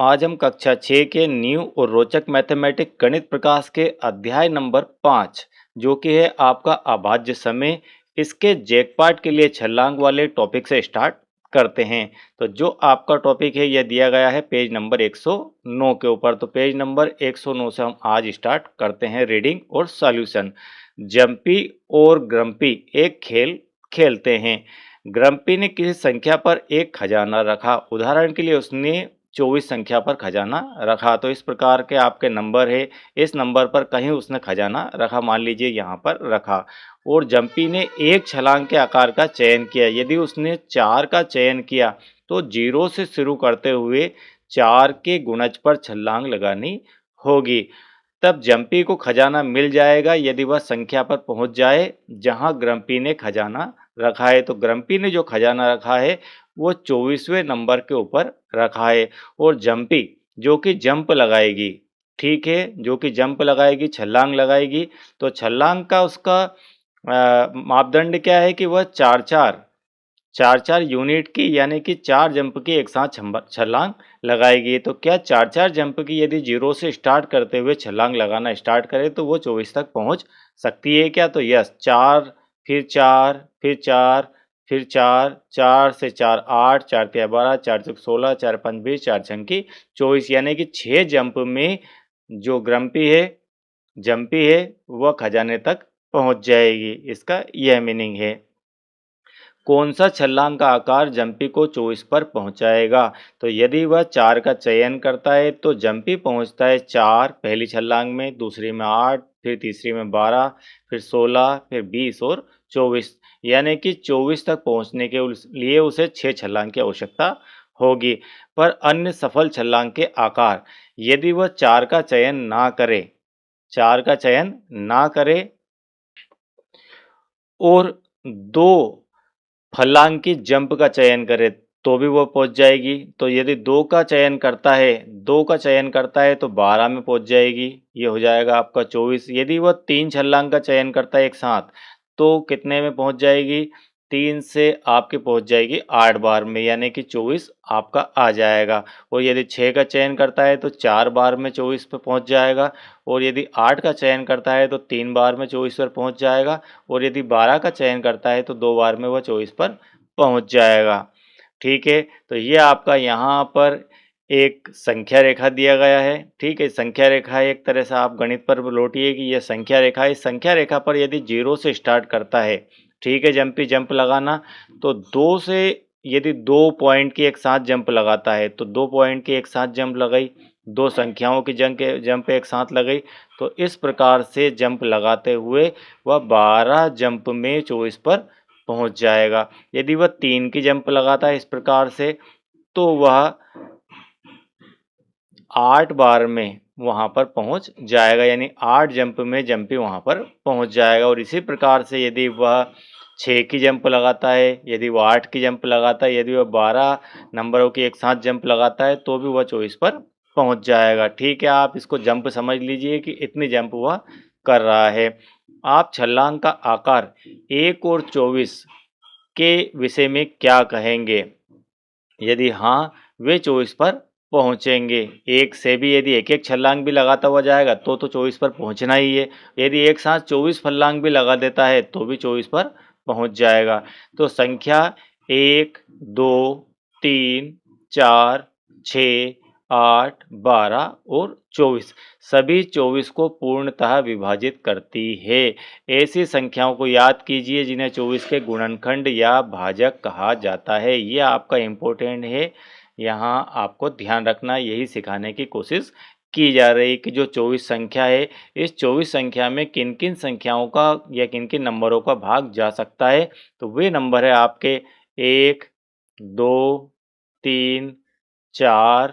आज हम कक्षा 6 के न्यू और रोचक मैथमेटिक्स गणित प्रकाश के अध्याय नंबर 5 जो कि है आपका अभाज्य समय, इसके जैकपॉट के लिए छलांग वाले टॉपिक से स्टार्ट करते हैं। तो जो आपका टॉपिक है यह दिया गया है पेज नंबर 109 के ऊपर। तो पेज नंबर 109 से हम आज स्टार्ट करते हैं रीडिंग और सॉल्यूशन। जंपी और ग्रम्पी एक खेल खेलते हैं। ग्रम्पी ने किसी संख्या पर एक खजाना रखा। उदाहरण के लिए उसने 24 संख्या पर खजाना रखा। तो इस प्रकार के आपके नंबर है, इस नंबर पर कहीं उसने खजाना रखा, मान लीजिए यहाँ पर रखा। और जंपी ने एक छलांग के आकार का चयन किया। यदि उसने 4 का चयन किया तो 0 से शुरू करते हुए 4 के गुणज पर छलांग लगानी होगी। तब जंपी को खजाना मिल जाएगा यदि वह संख्या पर पहुंच जाए जहां ग्रम्पी ने खजाना रखा है। तो ग्रम्पी ने जो खजाना रखा है वो 24वें नंबर के ऊपर रखा है। और जंपी जो कि जंप लगाएगी, ठीक है, जो कि जंप लगाएगी, छलांग लगाएगी। तो छलांग का उसका मापदंड क्या है कि वह चार चार यूनिट की यानी कि 4 जंप की एक साथ छलांग लगाएगी। तो क्या 4 जंप की यदि 0 से स्टार्ट करते हुए छलांग लगाना स्टार्ट करे तो वो 24 तक पहुंच सकती है क्या? तो यस, 4 फिर 4 फिर 4 फिर 4, 4 से 4 8, 4 तिया 12, 4 चौक 16, 4 5 20, 4 छंकी 24 यानी कि 6 जंप में जो जंपी है वह खजाने तक पहुंच जाएगी। इसका यह मीनिंग है। कौन सा छलांग का आकार जंपी को 24 पर पहुंचाएगा? तो यदि वह 4 का चयन करता है तो जंपी पहुंचता है 4 पहली छलांग में, दूसरी में 8, फिर तीसरी में 12, फिर 16, फिर 20 और 24, यानी कि 24 तक पहुंचने के लिए उसे 6 छलांग की आवश्यकता होगी। पर अन्य सफल छलांग के आकार, यदि वह 4 का चयन ना करे और 2 फलांग की जंप का चयन करे तो भी वह पहुंच जाएगी। तो यदि 2 का चयन करता है तो 12 में पहुंच जाएगी, ये हो जाएगा आपका 24। यदि वह 3 छलांग का चयन करता है एक साथ तो कितने में पहुंच जाएगी? 3 से आपकी पहुंच जाएगी 8 बार में, यानी कि 24 आपका आ जाएगा। और यदि 6 का चयन करता है तो 4 बार में 24 पे पहुंच जाएगा। और यदि 8 का चयन करता है तो 3 बार में 24 पर पहुंच जाएगा। और यदि 12 का चयन करता है तो 2 बार में वह 24 पर पहुंच जाएगा। ठीक है, तो ये आपका यहाँ पर एक संख्या रेखा दिया गया है। ठीक है, संख्या रेखा एक तरह से आप गणित पर लौटिए कि यह संख्या रेखा है। इस संख्या रेखा पर यदि 0 से स्टार्ट करता है, ठीक है, जंप लगाना, तो 2 से यदि 2 पॉइंट की एक साथ जंप लगाता है तो 2 पॉइंट की एक साथ जंप लगाई, 2 संख्याओं की जंप एक साथ लगाई। तो इस प्रकार से जंप लगाते हुए वह 12 जंप में 24 पर पहुंच जाएगा। यदि वह 3 की जंप लगाता है इस प्रकार से तो वह 8 बार में वहां पर पहुंच जाएगा, यानी 8 जंप में जंपी वहां पर पहुंच जाएगा। और इसी प्रकार से यदि वह 6 की जंप लगाता है, यदि वह 8 की जंप लगाता है, यदि वह 12 नंबरों की एक साथ जंप लगाता है तो भी वह 24 पर पहुंच जाएगा। ठीक है, आप इसको जंप समझ लीजिए कि इतनी जंप वह कर रहा है। आप छलांग का आकार 1 और 24 के विषय में क्या कहेंगे? यदि हाँ, वे 24 पर पहुंचेंगे। एक से भी यदि एक छलांग भी लगाता हुआ जाएगा तो 24 पर पहुंचना ही है। यदि एक साथ 24 फलांग भी लगा देता है तो भी 24 पर पहुंच जाएगा। तो संख्या 1, 2, 3, 4, 6, 8, 12 और 24 सभी 24 को पूर्णतः विभाजित करती है। ऐसी संख्याओं को याद कीजिए जिन्हें 24 के गुणनखंड या भाजक कहा जाता है। ये आपका इम्पोर्टेंट है, यहाँ आपको ध्यान रखना। यही सिखाने की कोशिश की जा रही है कि जो 24 संख्या है, इस 24 संख्या में किन किन संख्याओं का या किन किन नंबरों का भाग जा सकता है। तो वे नंबर है आपके 1, 2, 3, 4,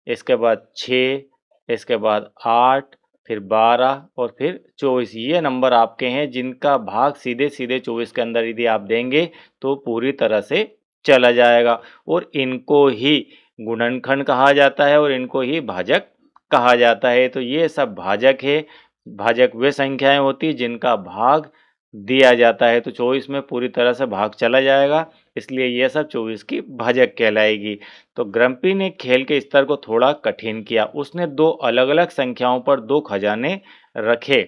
इसके बाद 6, इसके बाद 8, फिर 12 और फिर 24। ये नंबर आपके हैं जिनका भाग सीधे सीधे 24 के अंदर यदि आप देंगे तो पूरी तरह से चला जाएगा। और इनको ही गुणनखंड कहा जाता है और इनको ही भाजक कहा जाता है। तो ये सब भाजक है। भाजक वे संख्याएं होती जिनका भाग दिया जाता है। तो 24 में पूरी तरह से भाग चला जाएगा इसलिए यह सब 24 की भाजक कहलाएगी। तो ग्रम्पी ने खेल के स्तर को थोड़ा कठिन किया। उसने 2 अलग-अलग संख्याओं पर 2 खजाने रखे।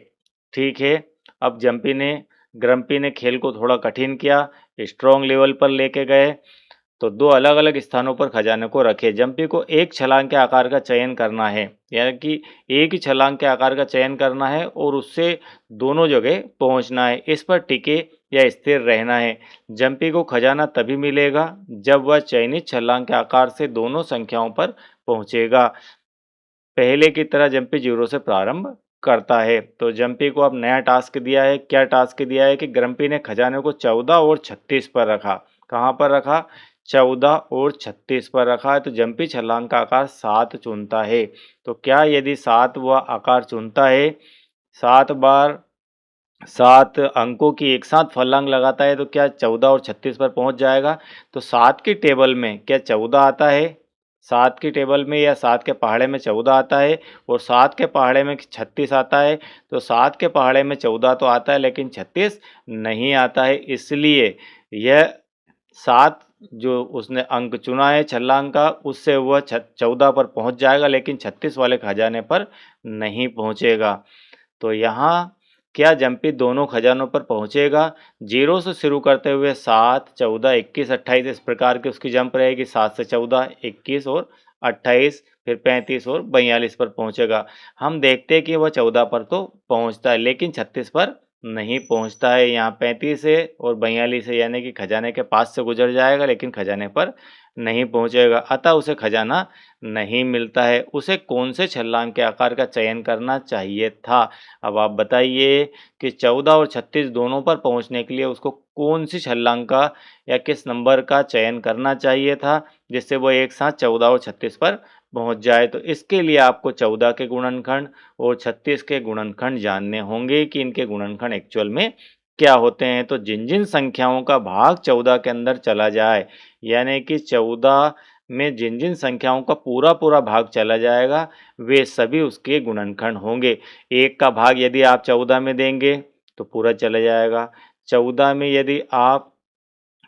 ठीक है, अब ग्रम्पी ने खेल को थोड़ा कठिन किया, स्ट्रॉन्ग लेवल पर लेके गए। तो 2 अलग-अलग स्थानों पर खजाने को रखे। जम्पी को एक छलांग के आकार का चयन करना है, यानी कि एक ही छलांग के आकार का चयन करना है और उससे दोनों जगह पहुंचना है। इस पर टिके या स्थिर रहना है। जम्पी को खजाना तभी मिलेगा जब वह चयनित छलांग के आकार से दोनों संख्याओं पर पहुंचेगा। पहले की तरह जम्पी 0 से प्रारंभ करता है। तो जम्पी को अब नया टास्क दिया है। क्या टास्क दिया है कि ग्रम्पी ने खजाने को 14 और 36 पर रखा। कहाँ पर रखा? 14 और 36 पर रखा है। तो जम्पी छलांग का आकार 7 चुनता है। तो क्या यदि 7 वह आकार चुनता है, 7 बार 7 अंकों की एक साथ फलांग लगाता है, तो क्या 14 और 36 पर पहुंच जाएगा? तो 7 की टेबल में क्या 14 आता है? 7 की टेबल में या 7 के पहाड़े में 14 आता है और 7 के पहाड़े में 36 आता है। तो 7 के पहाड़े में 14 तो आता है लेकिन 36 नहीं आता है। इसलिए यह 7 जो उसने अंक चुना है छलांग का, उससे वह 14 पर पहुंच जाएगा लेकिन 36 वाले खजाने पर नहीं पहुंचेगा। तो यहाँ क्या जम्पी दोनों खजानों पर पहुंचेगा? 0 से शुरू करते हुए 7, 14, 21, 28 इस प्रकार की उसकी जंप रहेगी। 7 से 14, 21 और 28, फिर 35 और 42 पर पहुंचेगा। हम देखते हैं कि वह 14 पर तो पहुंचता है लेकिन 36 पर नहीं पहुंचता है। यहाँ 35 है और 42 है, यानी कि खजाने के पास से गुजर जाएगा लेकिन खजाने पर नहीं पहुंचेगा। अतः उसे खजाना नहीं मिलता है। उसे कौन से छलांग के आकार का चयन करना चाहिए था? अब आप बताइए कि 14 और 36 दोनों पर पहुंचने के लिए उसको कौन सी छलांग का या किस नंबर का चयन करना चाहिए था जिससे वो एक साथ 14 और 36 पर पहुंच जाए। तो इसके लिए आपको 14 के गुणनखंड और 36 के गुणनखंड जानने होंगे कि इनके गुणनखंड एक्चुअल में क्या होते हैं। तो जिन जिन संख्याओं का भाग 14 के अंदर चला जाए, यानी कि 14 में जिन जिन संख्याओं का पूरा पूरा भाग चला जाएगा, वे सभी उसके गुणनखंड होंगे। 1 का भाग यदि आप 14 में देंगे तो पूरा चला जाएगा। 14 में यदि आप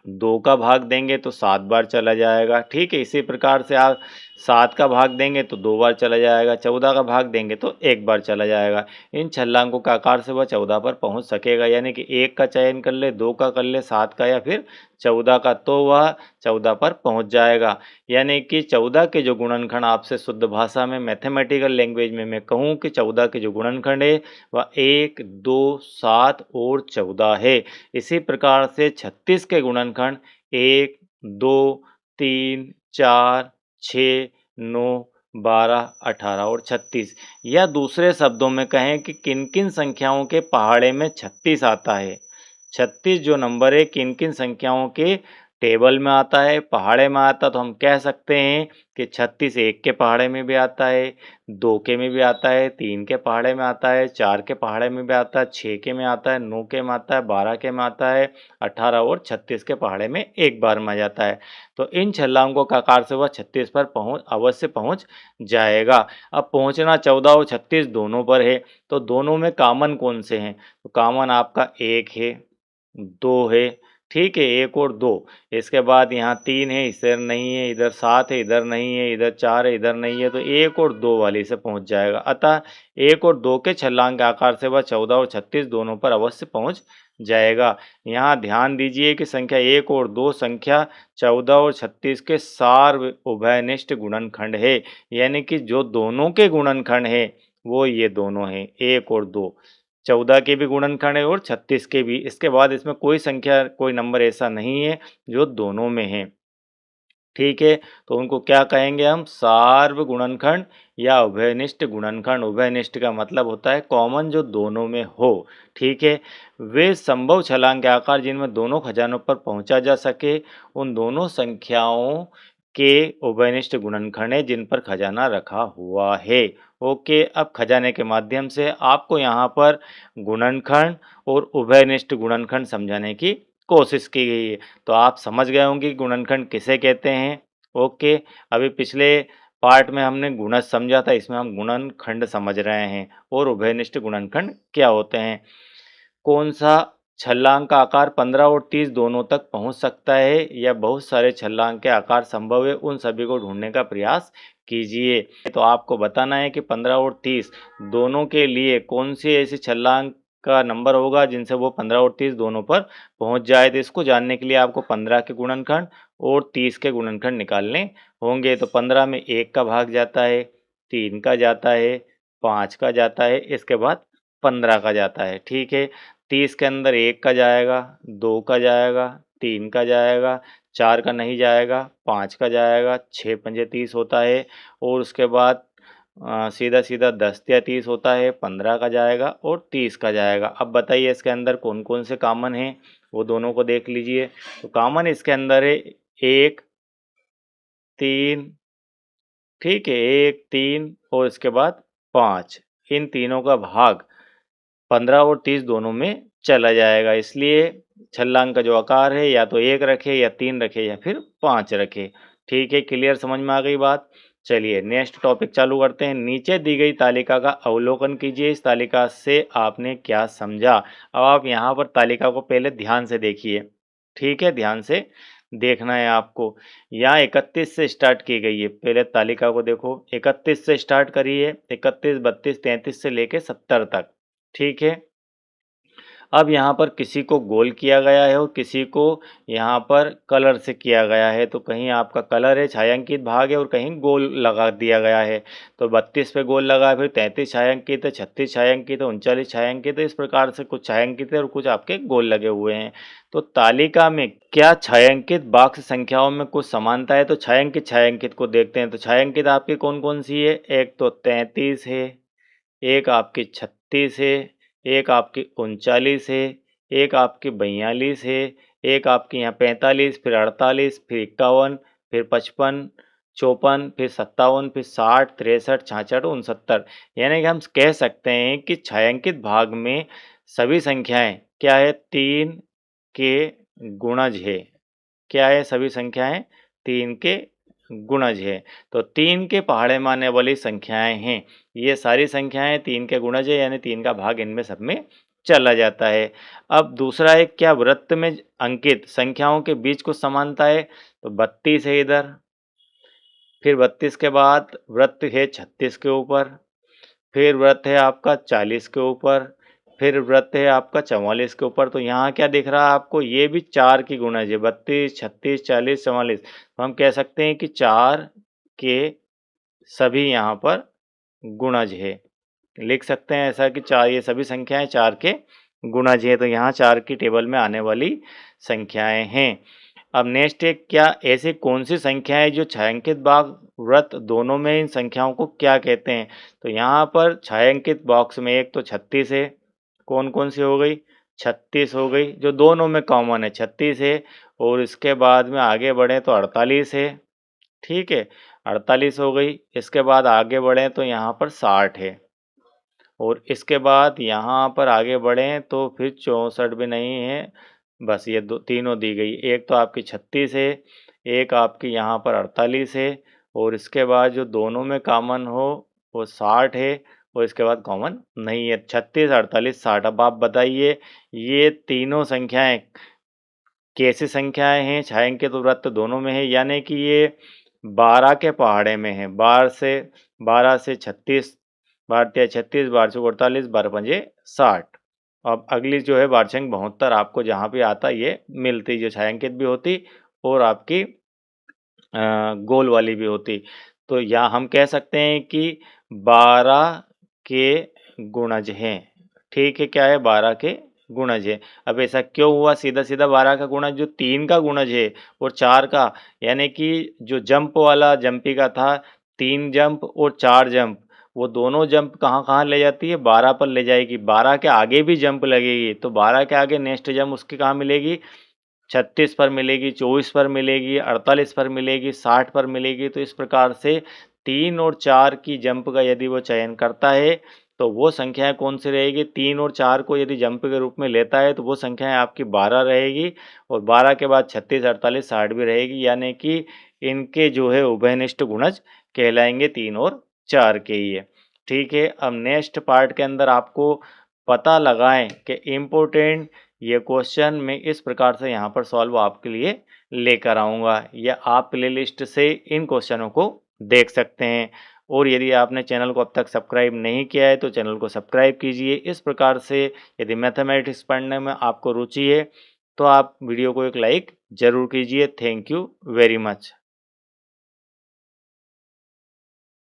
2 का भाग देंगे तो 7 बार चला जाएगा। ठीक है, इसी प्रकार से आप 7 का भाग देंगे तो 2 बार चला जाएगा। 14 का भाग देंगे तो 1 बार चला जाएगा। इन छलांगों का आकार से वह 14 पर पहुंच सकेगा, यानी कि 1 का चयन कर ले, 2 का कर ले, 7 का या फिर 14 का, तो वह 14 पर पहुंच जाएगा। यानी कि 14 के जो गुणनखंड आपसे शुद्ध भाषा में मैथमेटिकल लैंग्वेज में मैं कहूँ कि 14 के जो गुणनखंड है वह 1, 2, 7 और 14 है। इसी प्रकार से 36 के गुणनखंड 1, 2, 3, 4, 6, 9, 12, 18 और 36, या दूसरे शब्दों में कहें कि किन किन संख्याओं के पहाड़े में 36 आता है। 36 जो नंबर है किन किन संख्याओं के टेबल में आता है, पहाड़े में आता है। तो हम कह सकते हैं कि 36 1 के पहाड़े में भी आता है, 2 के में भी आता है, 3 के पहाड़े में आता है, 4 के पहाड़े में भी आता है, 6 के में आता है, 9 के में आता है, 12 के में आता है, 18 और 36 के पहाड़े में एक बार में आ जाता है। तो इन छलांगों का आकार से वह 36 पर अवश्य पहुंच जाएगा। अब पहुंचना 14 और 36 दोनों पर है, तो दोनों में कॉमन कौन से हैं? तो कॉमन आपका 1 है, 2 है, ठीक है, 1 और 2। इसके बाद यहाँ 3 है, इधर नहीं है, इधर 7 है, इधर नहीं है, इधर 4 है, इधर नहीं है, तो 1 और 2 वाली से पहुंच जाएगा। अतः 1 और 2 के छलांग के आकार से वह 14 और 36 दोनों पर अवश्य पहुंच जाएगा। यहाँ ध्यान दीजिए कि संख्या 1 और 2 संख्या 14 और 36 के सार्व उभयनिष्ठ गुणनखंड है, यानी कि जो दोनों के गुणनखंड है वो ये दोनों हैं, 1 और 2। 14 के भी गुणनखंड है और 36 के भी। इसके बाद इसमें कोई संख्या, कोई नंबर ऐसा नहीं है जो दोनों में है। ठीक है, तो उनको क्या कहेंगे हम? सार्व गुणनखंड या उभयनिष्ठ गुणनखंड। उभयनिष्ठ का मतलब होता है कॉमन, जो दोनों में हो। ठीक है, वे संभव छलांग के आकार जिनमें दोनों खजानों पर पहुंचा जा सके, उन दोनों संख्याओं के उभयनिष्ठ गुणनखंड है जिन पर खजाना रखा हुआ है। ओके, अब खजाने के माध्यम से आपको यहाँ पर गुणनखंड और उभयनिष्ठ गुणनखंड समझाने की कोशिश की गई है। तो आप समझ गए होंगे कि गुणनखंड किसे कहते हैं। ओके, अभी पिछले पार्ट में हमने गुणज समझा था, इसमें हम गुणनखंड समझ रहे हैं और उभयनिष्ठ गुणनखंड क्या होते हैं। कौन सा छलांग का आकार 15 और 30 दोनों तक पहुंच सकता है या बहुत सारे छलांग के आकार संभव है, उन सभी को ढूंढने का प्रयास कीजिए। तो आपको बताना है कि 15 और 30 दोनों के लिए कौन सी ऐसी छलांग का नंबर होगा जिनसे वो 15 और 30 दोनों पर पहुंच जाए। तो इसको जानने के लिए आपको 15 के गुणनखंड और 30 के गुणनखंड निकालने होंगे। तो 15 में 1 का भाग जाता है, 3 का जाता है, 5 का जाता है, इसके बाद 15 का जाता है। ठीक है, 30 के अंदर 1 का जाएगा, 2 का जाएगा, 3 का जाएगा, 4 का नहीं जाएगा, 5 का जाएगा, 6 पंजे 30 होता है और उसके बाद सीधा सीधा 10 या 30 होता है, 15 का जाएगा और 30 का जाएगा। अब बताइए इसके अंदर कौन कौन से कॉमन हैं, वो दोनों को देख लीजिए। तो कॉमन इसके अंदर है 1, 3, ठीक है, 1, 3 और इसके बाद 5। इन तीनों का भाग 15 और 30 दोनों में चला जाएगा, इसलिए छलांग का जो आकार है या तो 1 रखे या 3 रखे या फिर 5 रखे। ठीक है, क्लियर, समझ में आ गई बात। चलिए नेक्स्ट टॉपिक चालू करते हैं। नीचे दी गई तालिका का अवलोकन कीजिए, इस तालिका से आपने क्या समझा। अब आप यहाँ पर तालिका को पहले ध्यान से देखिए। ठीक है, ध्यान से देखना है आपको। यहाँ 31 से स्टार्ट की गई है, पहले तालिका को देखो। 31 से स्टार्ट करिए, 31, 32, 33 से लेके 70 तक। ठीक है, अब यहाँ पर किसी को गोल किया गया है और किसी को यहाँ पर कलर से किया गया है। तो कहीं आपका कलर है, छायांकित भाग है, और कहीं गोल लगा दिया गया है। तो 32 पे गोल लगा है, फिर 33 छायांकित है, 36 छायांकित है, 39 छायांकित है। इस प्रकार से कुछ छायांकित है और कुछ आपके गोल लगे हुए हैं। तो तालिका में क्या छायांकित बाक्स संख्याओं में कुछ समानता है? तो छायांकित को देखते हैं। तो छायांकित आपकी कौन कौन सी है? एक तो 33 है, एक आपकी 36 है, एक आपकी 39 है, एक आपकी 42 है, एक आपकी यहाँ 45, फिर 48, फिर 51, फिर 55, 54, फिर 57, फिर 60, 63, 66, 69। यानी कि हम कह सकते हैं कि छायांकित भाग में सभी संख्याएं क्या है? 3 के गुणज है। क्या है? सभी संख्याएं 3 के गुणज है। तो 3 के पहाड़े में आने वाली संख्याएं हैं। ये सारी संख्याएं 3 के गुणज है, यानी 3 का भाग इनमें सब में चला जाता है। अब दूसरा है, क्या वृत्त में अंकित संख्याओं के बीच कुछ समानता है? तो 32 है इधर, फिर 32 के बाद वृत्त है 36 के ऊपर, फिर व्रत है आपका 40 के ऊपर, फिर व्रत है आपका 44 के ऊपर। तो यहाँ क्या दिख रहा है आपको? ये भी 4 की गुणज है, 32, 36, 40, 44। तो हम कह सकते हैं कि 4 के सभी यहाँ पर गुणज है। लिख सकते हैं ऐसा कि 4, ये सभी संख्याएं 4 के गुणज है। तो यहाँ 4 की टेबल में आने वाली संख्याएं हैं। अब नेक्स्ट है, क्या ऐसी कौन सी संख्या है जो छायांकित भाग वृत्त दोनों में, इन संख्याओं को क्या कहते हैं? तो यहाँ पर छायांकित बॉक्स में एक तो 36 है, कौन कौन सी हो गई? 36 हो गई, जो दोनों में कॉमन है 36 है। और इसके बाद में आगे बढ़े तो 48 है। ठीक है, 48 हो गई। इसके बाद आगे बढ़े तो यहाँ पर 60 है। और इसके बाद यहाँ पर आगे बढ़ें तो फिर 64 भी नहीं है, बस ये दो तीनों दी गई। एक तो आपकी 36 है, एक आपकी यहाँ पर 48 है, और इसके बाद जो दोनों में कॉमन हो वो 60 है, और इसके बाद कॉमन नहीं है। 36, 48, 60। अब आप बताइए ये तीनों संख्याएं कैसी संख्याएं हैं? छायांकित और वृत्त दोनों में है, यानी कि ये 12 के पहाड़े में है। 12 से 36, 12 36, 12 48, 12 पंजे 60। अब अगली जो है 12 72, आपको जहाँ भी आता ये मिलती, जो छायांकित भी होती और आपकी गोल वाली भी होती। तो यहाँ हम कह सकते हैं कि 12 के गुणज हैं। ठीक है, क्या है? 12 के गुणज है। अब ऐसा क्यों हुआ? सीधा सीधा 12 का गुणज जो 3 का गुणज है और 4 का, यानी कि जो जंप वाला जंपी का था, 3 जंप और 4 जंप, वो दोनों जंप कहाँ कहाँ ले जाती है? 12 पर ले जाएगी। 12 के आगे भी जंप लगेगी, तो 12 के आगे नेक्स्ट जंप उसकी कहाँ मिलेगी? 36 पर मिलेगी, 24 पर मिलेगी, 48 पर मिलेगी, 60 पर मिलेगी। तो इस प्रकार से 3 और 4 की जंप का यदि वो चयन करता है तो वो संख्याएं कौन सी रहेगी? 3 और 4 को यदि जंप के रूप में लेता है तो वो संख्याएं आपकी 12 रहेगी, और 12 के बाद 36, 48, 60 भी रहेगी, यानी कि इनके जो है उभयनिष्ठ गुणज कहलाएंगे 3 और 4 के ही है। ठीक है, अब नेक्स्ट पार्ट के अंदर आपको पता लगाएं कि इम्पोर्टेंट ये क्वेश्चन मैं इस प्रकार से यहाँ पर सॉल्व आपके लिए लेकर आऊँगा, या आप प्लेलिस्ट से इन क्वेश्चनों को देख सकते हैं। और यदि आपने चैनल को अब तक सब्सक्राइब नहीं किया है तो चैनल को सब्सक्राइब कीजिए। इस प्रकार से यदि मैथमेटिक्स पढ़ने में आपको रुचि है तो आप वीडियो को एक लाइक ज़रूर कीजिए। Thank you very much.